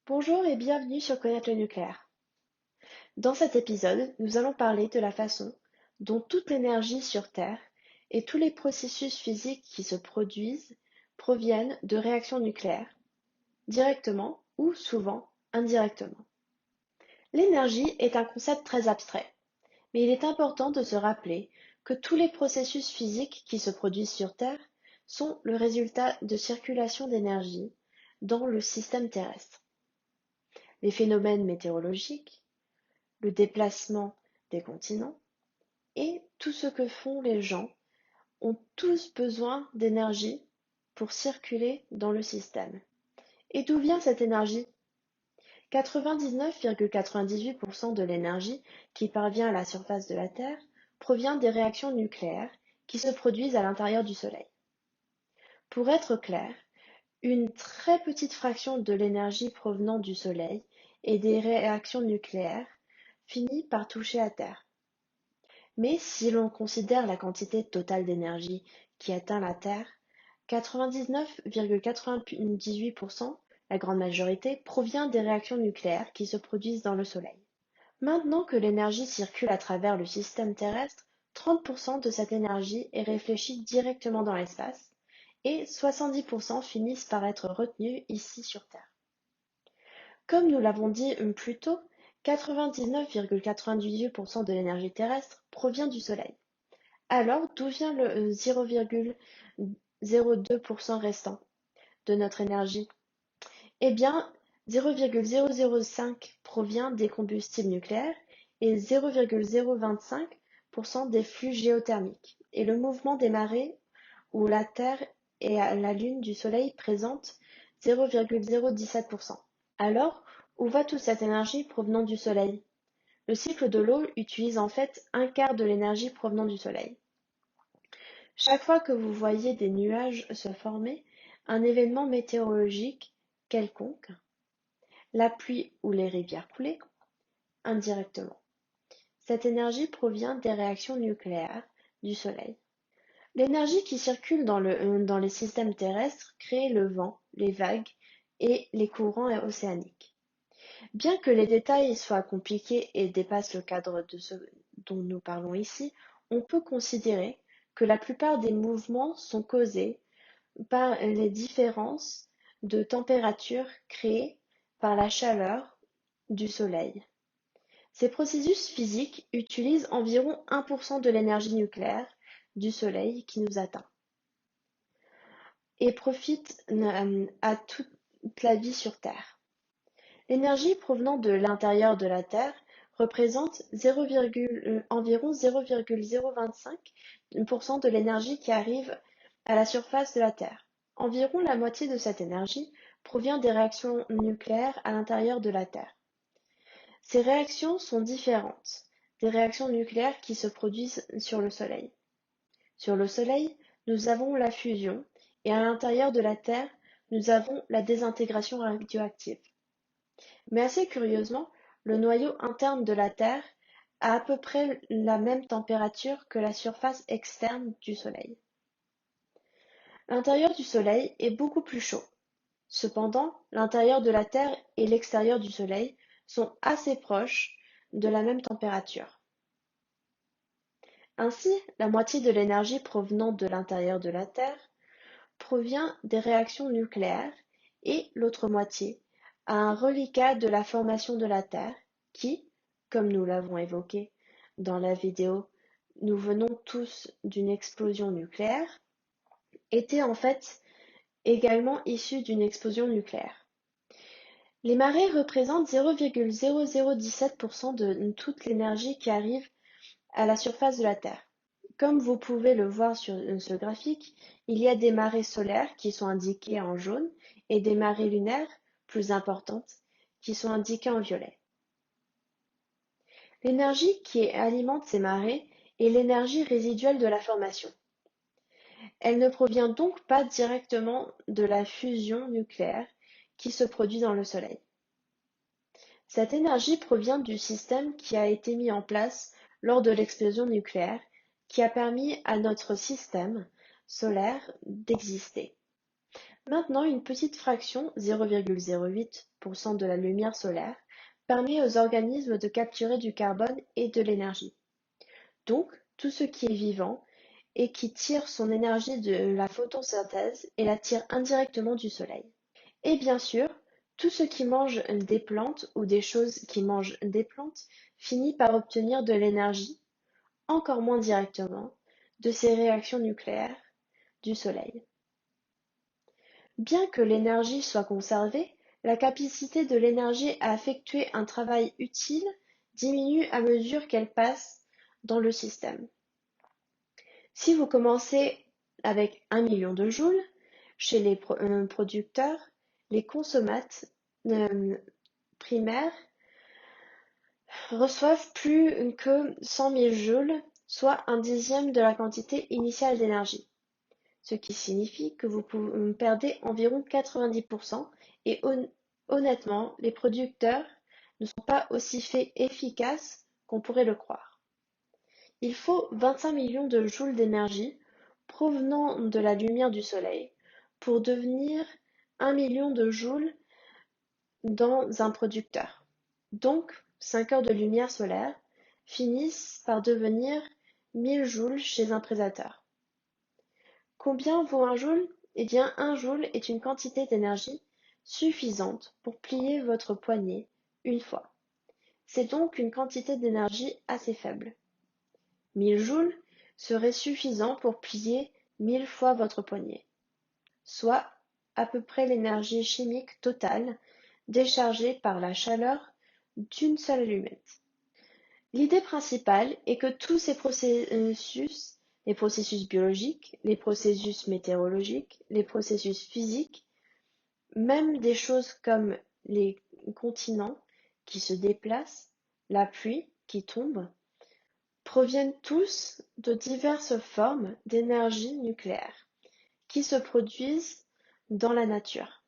Bonjour et bienvenue sur Connaître le nucléaire. Dans cet épisode, nous allons parler de la façon dont toute l'énergie sur Terre et tous les processus physiques qui se produisent proviennent de réactions nucléaires, directement ou souvent indirectement. L'énergie est un concept très abstrait, mais il est important de se rappeler que tous les processus physiques qui se produisent sur Terre sont le résultat de circulation d'énergie dans le système terrestre. Les phénomènes météorologiques, le déplacement des continents et tout ce que font les gens ont tous besoin d'énergie pour circuler dans le système. Et d'où vient cette énergie? 99,98% de l'énergie qui parvient à la surface de la Terre provient des réactions nucléaires qui se produisent à l'intérieur du Soleil. Pour être clair, une très petite fraction de l'énergie provenant du Soleil et des réactions nucléaires finit par toucher la Terre. Mais si l'on considère la quantité totale d'énergie qui atteint la Terre, 99,98%, la grande majorité, provient des réactions nucléaires qui se produisent dans le Soleil. Maintenant que l'énergie circule à travers le système terrestre, 30% de cette énergie est réfléchie directement dans l'espace et 70% finissent par être retenus ici sur Terre. Comme nous l'avons dit plus tôt, 99,98% de l'énergie terrestre provient du Soleil. Alors, d'où vient le 0,02% restant de notre énergie? Eh bien, 0,005 provient des combustibles nucléaires et 0,025% des flux géothermiques. Et le mouvement des marées, où la Terre et la Lune du Soleil présentent 0,017%. Alors, où va toute cette énergie provenant du Soleil? Le cycle de l'eau utilise en fait un quart de l'énergie provenant du Soleil. Chaque fois que vous voyez des nuages se former, un événement météorologique quelconque, la pluie ou les rivières couler, indirectement. Cette énergie provient des réactions nucléaires du Soleil. L'énergie qui circule dans les systèmes terrestres crée le vent, les vagues et les courants océaniques. Bien que les détails soient compliqués et dépassent le cadre de ce dont nous parlons ici, on peut considérer que la plupart des mouvements sont causés par les différences de température créées par la chaleur du Soleil. Ces processus physiques utilisent environ 1% de l'énergie nucléaire du Soleil qui nous atteint et profitent à toute la vie sur Terre. L'énergie provenant de l'intérieur de la Terre représente environ 0,025% de l'énergie qui arrive à la surface de la Terre. Environ la moitié de cette énergie provient des réactions nucléaires à l'intérieur de la Terre. Ces réactions sont différentes des réactions nucléaires qui se produisent sur le Soleil. Sur le Soleil, nous avons la fusion et à l'intérieur de la Terre, nous avons la désintégration radioactive. Mais assez curieusement, le noyau interne de la Terre a à peu près la même température que la surface externe du Soleil. L'intérieur du Soleil est beaucoup plus chaud. Cependant, l'intérieur de la Terre et l'extérieur du Soleil sont assez proches de la même température. Ainsi, la moitié de l'énergie provenant de l'intérieur de la Terre provient des réactions nucléaires et l'autre moitié a un reliquat de la formation de la Terre qui, comme nous l'avons évoqué dans la vidéo Nous venons tous d'une explosion nucléaire, était en fait également issue d'une explosion nucléaire. Les marées représentent 0,0017% de toute l'énergie qui arrive à la surface de la Terre. Comme vous pouvez le voir sur ce graphique, il y a des marées solaires qui sont indiquées en jaune et des marées lunaires, plus importantes, qui sont indiquées en violet. L'énergie qui alimente ces marées est l'énergie résiduelle de la formation. Elle ne provient donc pas directement de la fusion nucléaire qui se produit dans le Soleil. Cette énergie provient du système qui a été mis en place lors de l'explosion nucléaire qui a permis à notre système solaire d'exister. Maintenant, une petite fraction, 0,08% de la lumière solaire, permet aux organismes de capturer du carbone et de l'énergie. Donc, tout ce qui est vivant et qui tire son énergie de la photosynthèse et la tire indirectement du soleil. Et bien sûr, tout ce qui mange des plantes ou des choses qui mangent des plantes finit par obtenir de l'énergie, encore moins directement, de ces réactions nucléaires du soleil. Bien que l'énergie soit conservée, la capacité de l'énergie à effectuer un travail utile diminue à mesure qu'elle passe dans le système. Si vous commencez avec 1 million de joules, chez les producteurs, les consommates primaires reçoivent plus que 100 000 joules, soit un dixième de la quantité initiale d'énergie, ce qui signifie que vous perdez environ 90%, et honnêtement, les producteurs ne sont pas aussi efficaces qu'on pourrait le croire. Il faut 25 millions de joules d'énergie provenant de la lumière du soleil pour devenir 1 million de joules dans un producteur. Donc, 5 heures de lumière solaire finissent par devenir 1000 joules chez un prédateur. Combien vaut un joule? Eh bien, un joule est une quantité d'énergie suffisante pour plier votre poignet une fois. C'est donc une quantité d'énergie assez faible. 1000 joules serait suffisant pour plier 1000 fois votre poignet, soit à peu près l'énergie chimique totale déchargée par la chaleur d'une seule allumette. L'idée principale est que tous ces processus, les processus biologiques, les processus météorologiques, les processus physiques, même des choses comme les continents qui se déplacent, la pluie qui tombe, proviennent tous de diverses formes d'énergie nucléaire qui se produisent dans la nature.